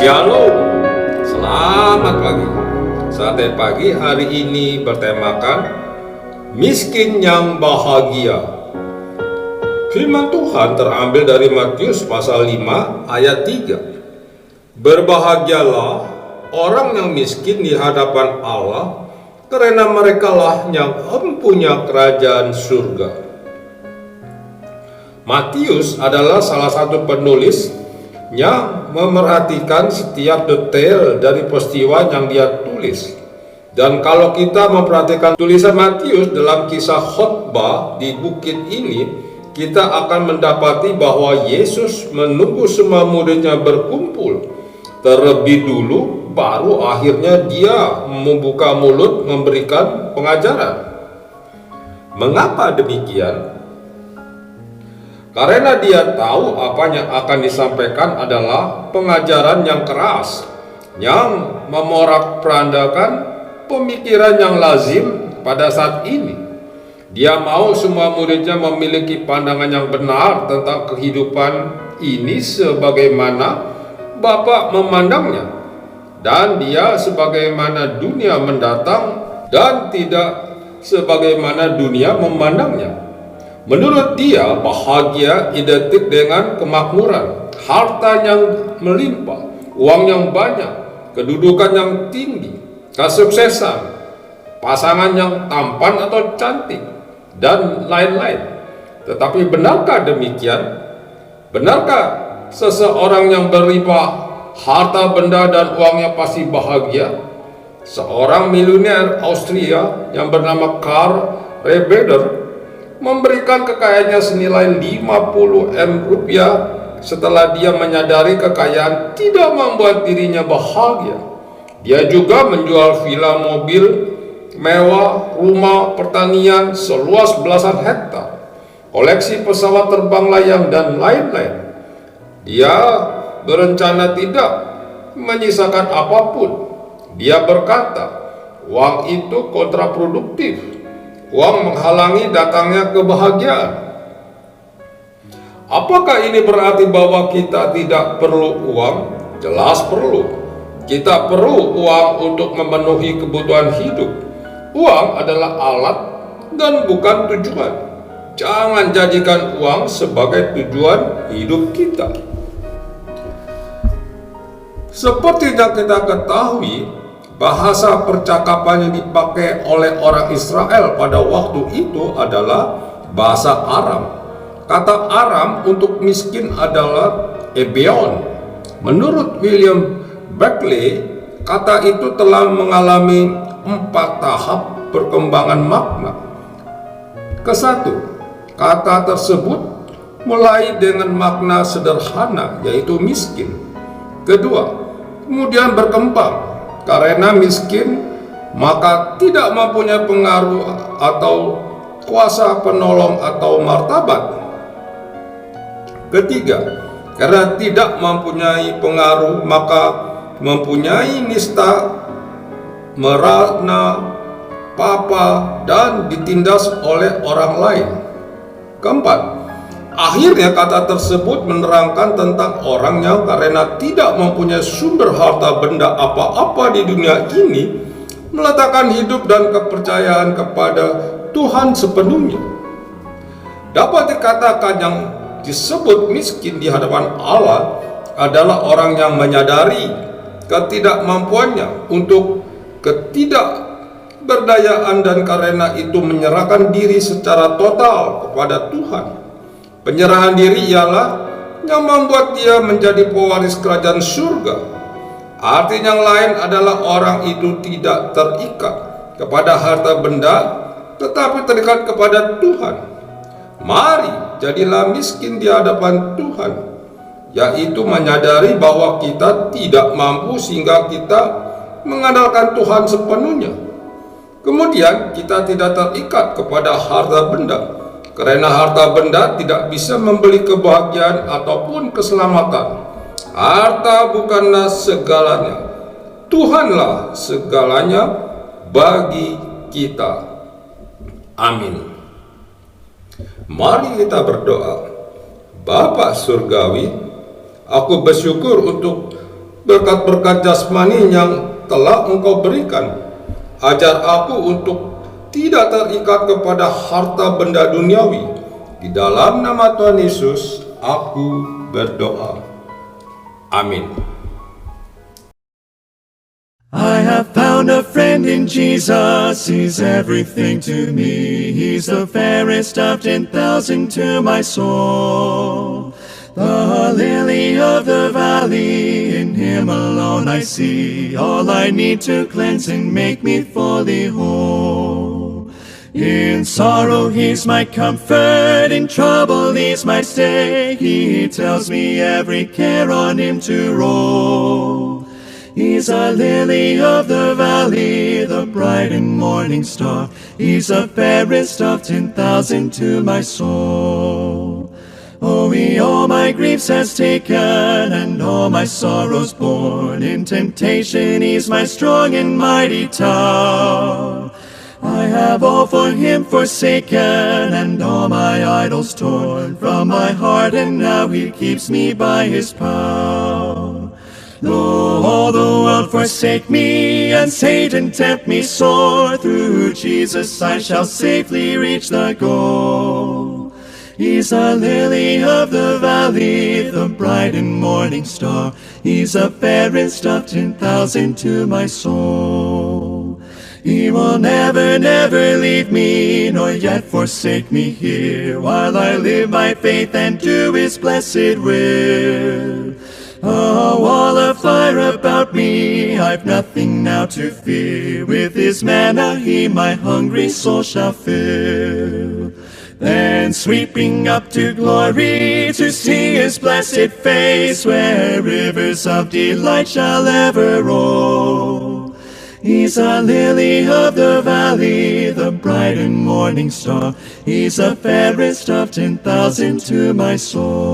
Shalom, selamat pagi. Sate pagi hari ini bertemakan miskin yang bahagia. Firman Tuhan terambil dari Matius pasal 5 ayat 3. Berbahagialah orang yang miskin di hadapan Allah, karena merekalah yang empunya kerajaan surga. Matius adalah salah satu penulis yang memerhatikan setiap detail dari peristiwa yang dia tulis. Dan kalau kita memperhatikan tulisan Matius dalam kisah khotbah di bukit ini, kita akan mendapati bahwa Yesus menunggu semua muridnya berkumpul terlebih dulu, baru akhirnya dia membuka mulut memberikan pengajaran. Mengapa demikian? Karena dia tahu apa yang akan disampaikan adalah pengajaran yang keras, yang memorak-perandakan pemikiran yang lazim pada saat ini. Dia mau semua muridnya memiliki pandangan yang benar tentang kehidupan ini sebagaimana Bapa memandangnya, dan dia sebagaimana dunia mendatang dan tidak sebagaimana dunia memandangnya. Menurut dia, bahagia identik dengan kemakmuran, harta yang melimpah, uang yang banyak, kedudukan yang tinggi, kesuksesan, pasangan yang tampan atau cantik, dan lain-lain. Tetapi benarkah demikian? Benarkah seseorang yang berlimpah harta benda dan uangnya pasti bahagia? Seorang miliuner Austria yang bernama Karl Raeder memberikan kekayaannya senilai 50 M rupiah setelah dia menyadari kekayaan tidak membuat dirinya bahagia. Dia juga menjual villa, mobil mewah, rumah pertanian seluas belasan hektar, koleksi pesawat terbang layang, dan lain-lain. Dia berencana tidak menyisakan apapun. Dia berkata, uang itu kontraproduktif. Uang menghalangi datangnya kebahagiaan. Apakah ini berarti bahwa kita tidak perlu uang? Jelas perlu. Kita perlu uang untuk memenuhi kebutuhan hidup. Uang adalah alat dan bukan tujuan. Jangan jadikan uang sebagai tujuan hidup kita. Seperti yang kita ketahui, bahasa percakapan yang dipakai oleh orang Israel pada waktu itu adalah bahasa Aram. Kata Aram untuk miskin adalah ebeon. Menurut William Barclay, kata itu telah mengalami 4 tahap perkembangan makna. Kesatu, kata tersebut mulai dengan makna sederhana, yaitu miskin. Kedua, kemudian berkembang karena miskin, maka tidak mempunyai pengaruh atau kuasa penolong atau martabat. Ketiga, karena tidak mempunyai pengaruh, maka mempunyai nista, merana, papa, dan ditindas oleh orang lain. Keempat, akhirnya kata tersebut menerangkan tentang orang yang karena tidak mempunyai sumber harta benda apa-apa di dunia ini, meletakkan hidup dan kepercayaan kepada Tuhan sepenuhnya. Dapat dikatakan yang disebut miskin di hadapan Allah adalah orang yang menyadari ketidakmampuannya untuk ketidakberdayaan dan karena itu menyerahkan diri secara total kepada Tuhan. Penyerahan diri ialah yang membuat dia menjadi pewaris kerajaan surga. Arti yang lain adalah orang itu tidak terikat kepada harta benda, tetapi terikat kepada Tuhan. Mari jadilah miskin di hadapan Tuhan, yaitu menyadari bahwa kita tidak mampu sehingga kita mengandalkan Tuhan sepenuhnya. Kemudian kita tidak terikat kepada harta benda, karena harta benda tidak bisa membeli kebahagiaan ataupun keselamatan. Harta bukanlah segalanya. Tuhanlah segalanya bagi kita. Amin. Mari kita berdoa. Bapa Surgawi, aku bersyukur untuk berkat-berkat jasmani yang telah Engkau berikan. Ajar aku untuk tidak terikat kepada harta benda duniawi. Di dalam nama Tuhan Yesus, aku berdoa. Amin. I have found a friend in Jesus, He's everything to me. He's the fairest of 10,000 to my soul. The lily of the valley, in Him alone I see all I need to cleanse and make me fully whole. In sorrow He's my comfort, in trouble He's my stay. He tells me every care on Him to roll. He's a lily of the valley, the bright and morning star. He's the fairest of 10,000 to my soul. Oh, He all my griefs has taken, and all my sorrows borne. In temptation He's my strong and mighty tower. I have all for Him forsaken, and all my idols torn from my heart, and now He keeps me by His power. Though all the world forsake me, and Satan tempt me sore, through Jesus I shall safely reach the goal. He's a lily of the valley, the bright and morning star. He's the fairest of 10,000 to my soul. He will never, never leave me, nor yet forsake me here, while I live by faith and do His blessed will. A wall of fire about me, I've nothing now to fear. With His manna He my hungry soul shall fill. Then sweeping up to glory, to see His blessed face, where rivers of delight shall ever roll. He's a lily of the valley, the bright and morning star. He's the fairest of 10,000 to my soul.